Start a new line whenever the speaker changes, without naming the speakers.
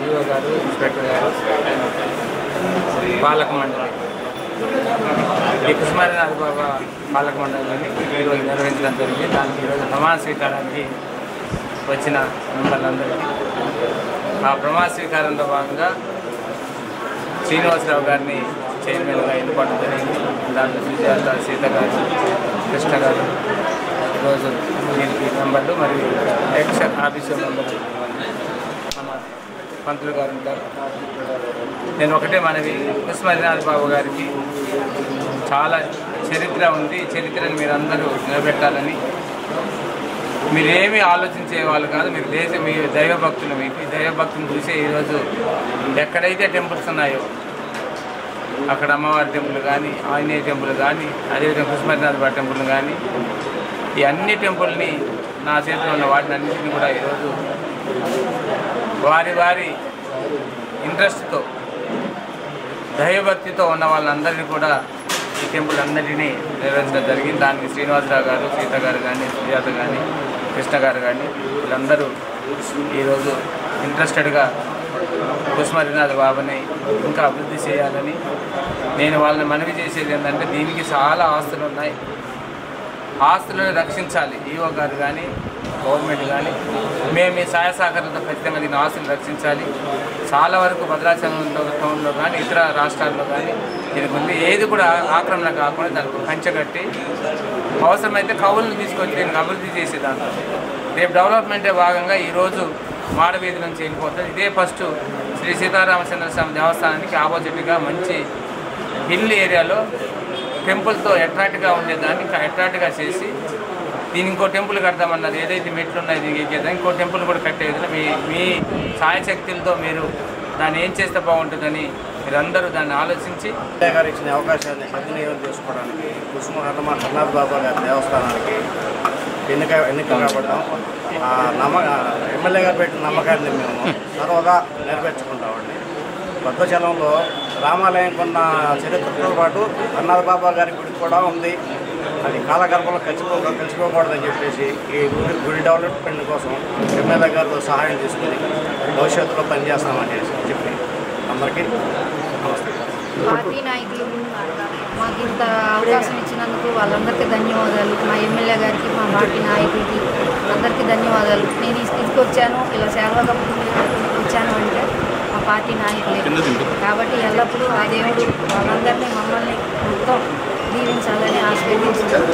EO గారు, inspector గారు, పాలక మండలి ఈ కుసుమారినాథ్ బాబా పాలక మండలిని ఈరోజు నిర్వహించడం జరిగింది. దానికి ఈరోజు ప్రమాణ స్వీకారానికి వచ్చిన మెంబర్లందరికీ ఆ ప్రమాణ స్వీకారంలో భాగంగా శ్రీనివాసరావు గారిని చైర్మన్గా ఎన్నుకోవడం జరిగింది. దాంట్లో సుజాత, సీత గారు, కృష్ణ గారు ఈరోజు దీనికి మెంబర్లు మరియు ఎక్స్ ఆఫీసర్ మెంబర్లు మన పంతులు గారు ఉంటారు. నేను ఒకటే మనవి, కుసుమారినాథ్ బాబు గారికి చాలా చరిత్ర ఉంది. చరిత్రను మీరందరూ నిలబెట్టాలని, మీరేమీ ఆలోచించే వాళ్ళు కాదు, మీరు మీ దైవభక్తులు. మీకు ఈ దైవభక్తులు చూసే ఈరోజు ఎక్కడైతే టెంపుల్స్ ఉన్నాయో అక్కడ అమ్మవారి టెంపుల్ కానీ, ఆంజనేయ టెంపుల్ కానీ, అదేవిధంగా కుసుమారినాథ్ బాబు టెంపుల్ కానీ, ఈ అన్ని టెంపుల్ని నా చేతిలో ఉన్న వాటిని అన్నింటినీ కూడా ఈరోజు వారి వారి ఇంట్రెస్ట్తో, దైవభక్తితో ఉన్న వాళ్ళందరినీ కూడా ఈ టెంపుల్ అన్నిటినీ నిర్వహించడం జరిగింది. దానికి శ్రీనివాసరావు గారు, సీత గారు కానీ, సుజాత కానీ, కృష్ణ గారు కానీ వీళ్ళందరూ ఈరోజు ఇంట్రెస్టెడ్గా కుసుమారినాథ్ బాబాని ఇంకా అభివృద్ధి చేయాలని నేను వాళ్ళని మనవి చేసేది ఏంటంటే, దీనికి చాలా ఆస్తులు ఉన్నాయి, ఆస్తులను రక్షించాలి. ఈఓ గారు కానీ, గవర్నమెంట్ కానీ మేము ఈ సహాయ సహకారంతో ఖచ్చితంగా దీని ఆస్తులను రక్షించాలి. చాలా వరకు భద్రాచలంలో టౌన్లో కానీ ఇతర రాష్ట్రాల్లో కానీ దీనికి ఉంది. ఏది కూడా ఆక్రమణ కాకుండా దానికి కంచెగట్టి అవసరమైతే కవులను తీసుకొచ్చి దీనికి అభివృద్ధి చేసేదాన్ని. రేపు డెవలప్మెంటే భాగంగా ఈరోజు మాడవీధి నుంచి వెళ్ళిపోతుంది. ఇదే ఫస్ట్ శ్రీ సీతారామచంద్ర స్వామి దేవస్థానానికి ఆపోజిట్గా మంచి హిల్ ఏరియాలో టెంపుల్తో అట్రాక్ట్గా ఉండేదాన్ని ఇంకా అట్రాక్ట్గా చేసి దీని ఇంకో టెంపుల్ కడతామన్నారు. ఏదైతే మెట్లు ఉన్నాయో దిగేదా ఇంకో టెంపుల్ కూడా కట్టే విధంగా మీ సాయశక్తులతో మీరు దాన్ని ఏం చేస్తే బాగుంటుందని మీరందరూ దాన్ని ఆలోచించి
గారు ఇచ్చిన అవకాశాన్ని సద్వినియోగం చేసుకోవడానికి కుసుమారినాథ్ బాబా గారి దేవస్థానానికి ఎన్నిక కాబడ్డాం. ఎమ్మెల్యే గారు పెట్టిన నమ్మకాన్ని మేము సర్వదా నెరవేర్చుకుంటామండి. భద్రాచలంలో రామాలయం కొన్న చరిత్రతో పాటు అన్నాథ్ బాబా గారి గుడి కూడా ఉంది. అది కాలగర్భంలో కలిసిపోకూడదని చెప్పేసి ఈ గుడి డెవలప్మెంట్ కోసం ఎమ్మెల్యే గారితో సహాయం తీసుకుని భవిష్యత్తులో పనిచేస్తామని చెప్పి అందరికీ నమస్తే.
పార్టీ నాయకులు మాకు ఇంత అవకాశం ఇచ్చినందుకు వాళ్ళందరికీ ధన్యవాదాలు. మా ఎమ్మెల్యే గారికి, మా పార్టీ నాయకులకి అందరికీ ధన్యవాదాలు. నేను ఈ స్థితికి వచ్చాను, ఇలా సేవగా వచ్చాను అంటే మా పార్టీ నాయకులే. కాబట్టి ఎల్లప్పుడూ ఆ దేవుడు వాళ్ళందరినీ మమ్మల్ని మొత్తం దీవించాలని ఆశీర్వదించారు.